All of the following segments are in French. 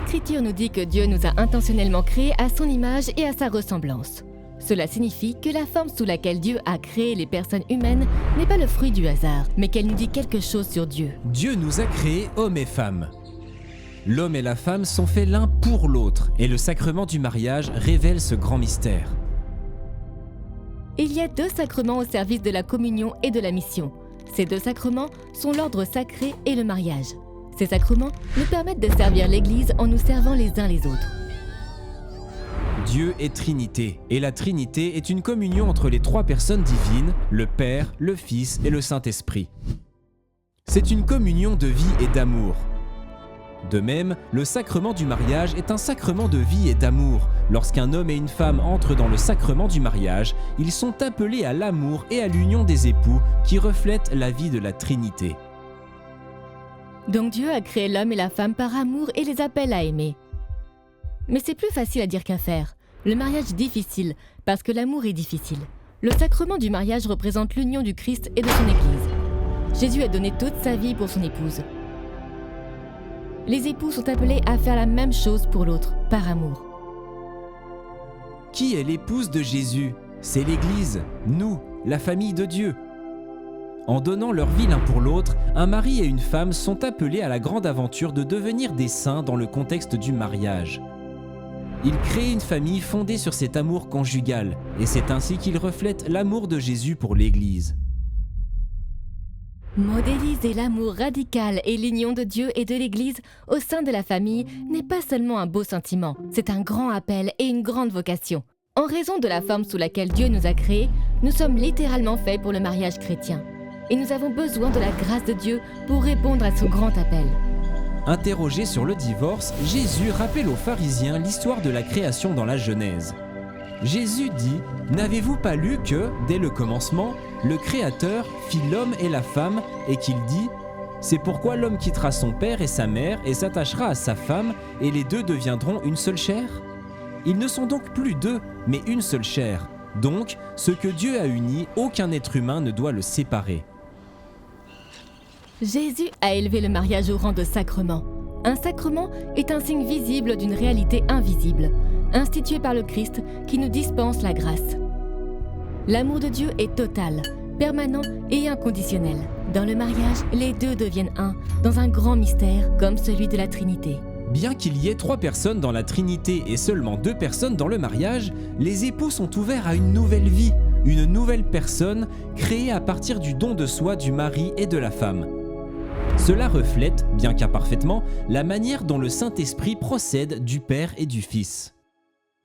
L'Écriture nous dit que Dieu nous a intentionnellement créés à son image et à sa ressemblance. Cela signifie que la forme sous laquelle Dieu a créé les personnes humaines n'est pas le fruit du hasard, mais qu'elle nous dit quelque chose sur Dieu. Dieu nous a créés hommes et femmes. L'homme et la femme sont faits l'un pour l'autre, et le sacrement du mariage révèle ce grand mystère. Il y a 2 sacrements au service de la communion et de la mission. Ces 2 sacrements sont l'ordre sacré et le mariage. Ces sacrements nous permettent de servir l'Église en nous servant les uns les autres. Dieu est Trinité, et la Trinité est une communion entre les 3 personnes divines, le Père, le Fils et le Saint-Esprit. C'est une communion de vie et d'amour. De même, le sacrement du mariage est un sacrement de vie et d'amour. Lorsqu'un homme et une femme entrent dans le sacrement du mariage, ils sont appelés à l'amour et à l'union des époux qui reflètent la vie de la Trinité. Donc Dieu a créé l'homme et la femme par amour et les appelle à aimer. Mais c'est plus facile à dire qu'à faire. Le mariage est difficile parce que l'amour est difficile. Le sacrement du mariage représente l'union du Christ et de son Église. Jésus a donné toute sa vie pour son épouse. Les époux sont appelés à faire la même chose pour l'autre, par amour. Qui est l'épouse de Jésus? C'est l'Église, nous, la famille de Dieu. En donnant leur vie l'un pour l'autre, un mari et une femme sont appelés à la grande aventure de devenir des saints dans le contexte du mariage. Ils créent une famille fondée sur cet amour conjugal, et c'est ainsi qu'ils reflètent l'amour de Jésus pour l'Église. Modéliser l'amour radical et l'union de Dieu et de l'Église au sein de la famille n'est pas seulement un beau sentiment, c'est un grand appel et une grande vocation. En raison de la forme sous laquelle Dieu nous a créés, nous sommes littéralement faits pour le mariage chrétien. Et nous avons besoin de la grâce de Dieu pour répondre à ce grand appel. Interrogé sur le divorce, Jésus rappelle aux pharisiens l'histoire de la création dans la Genèse. Jésus dit « N'avez-vous pas lu que, dès le commencement, le Créateur fit l'homme et la femme et qu'il dit « C'est pourquoi l'homme quittera son père et sa mère et s'attachera à sa femme et les 2 deviendront une seule chair ?» Ils ne sont donc plus 2, mais une seule chair. Donc, ce que Dieu a uni, aucun être humain ne doit le séparer. Jésus a élevé le mariage au rang de sacrement. Un sacrement est un signe visible d'une réalité invisible, institué par le Christ qui nous dispense la grâce. L'amour de Dieu est total, permanent et inconditionnel. Dans le mariage, les 2 deviennent un, dans un grand mystère comme celui de la Trinité. Bien qu'il y ait 3 personnes dans la Trinité et seulement 2 personnes dans le mariage, les époux sont ouverts à une nouvelle vie, une nouvelle personne créée à partir du don de soi du mari et de la femme. Cela reflète, bien qu'imparfaitement, la manière dont le Saint-Esprit procède du Père et du Fils.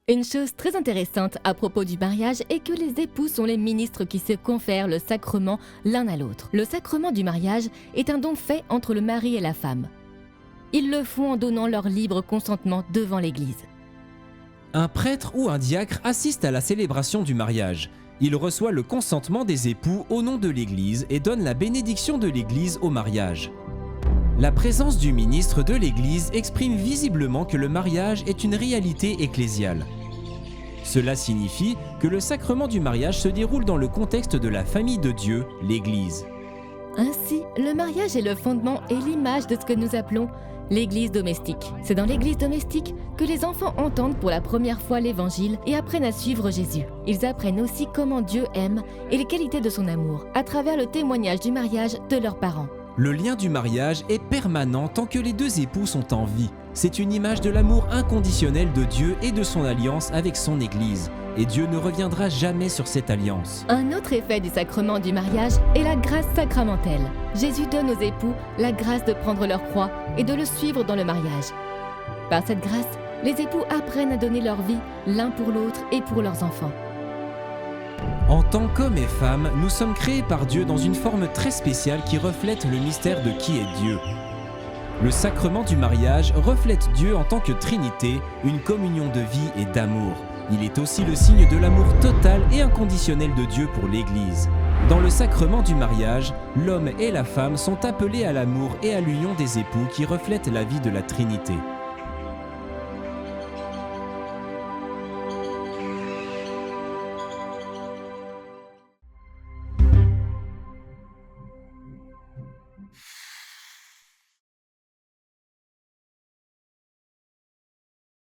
Une chose très intéressante à propos du mariage est que les époux sont les ministres qui se confèrent le sacrement l'un à l'autre. Le sacrement du mariage est un don fait entre le mari et la femme. Ils le font en donnant leur libre consentement devant l'Église. Un prêtre ou un diacre assiste à la célébration du mariage. Il reçoit le consentement des époux au nom de l'Église et donne la bénédiction de l'Église au mariage. La présence du ministre de l'Église exprime visiblement que le mariage est une réalité ecclésiale. Cela signifie que le sacrement du mariage se déroule dans le contexte de la famille de Dieu, l'Église. Ainsi, le mariage est le fondement et l'image de ce que nous appelons l'Église domestique. C'est dans l'Église domestique que les enfants entendent pour la première fois l'Évangile et apprennent à suivre Jésus. Ils apprennent aussi comment Dieu aime et les qualités de son amour à travers le témoignage du mariage de leurs parents. Le lien du mariage est permanent tant que les 2 époux sont en vie. C'est une image de l'amour inconditionnel de Dieu et de son alliance avec son Église. Et Dieu ne reviendra jamais sur cette alliance. Un autre effet du sacrement du mariage est la grâce sacramentelle. Jésus donne aux époux la grâce de prendre leur croix et de le suivre dans le mariage. Par cette grâce, les époux apprennent à donner leur vie l'un pour l'autre et pour leurs enfants. En tant qu'hommes et femmes, nous sommes créés par Dieu dans une forme très spéciale qui reflète le mystère de qui est Dieu. Le sacrement du mariage reflète Dieu en tant que Trinité, une communion de vie et d'amour. Il est aussi le signe de l'amour total et inconditionnel de Dieu pour l'Église. Dans le sacrement du mariage, l'homme et la femme sont appelés à l'amour et à l'union des époux qui reflètent la vie de la Trinité.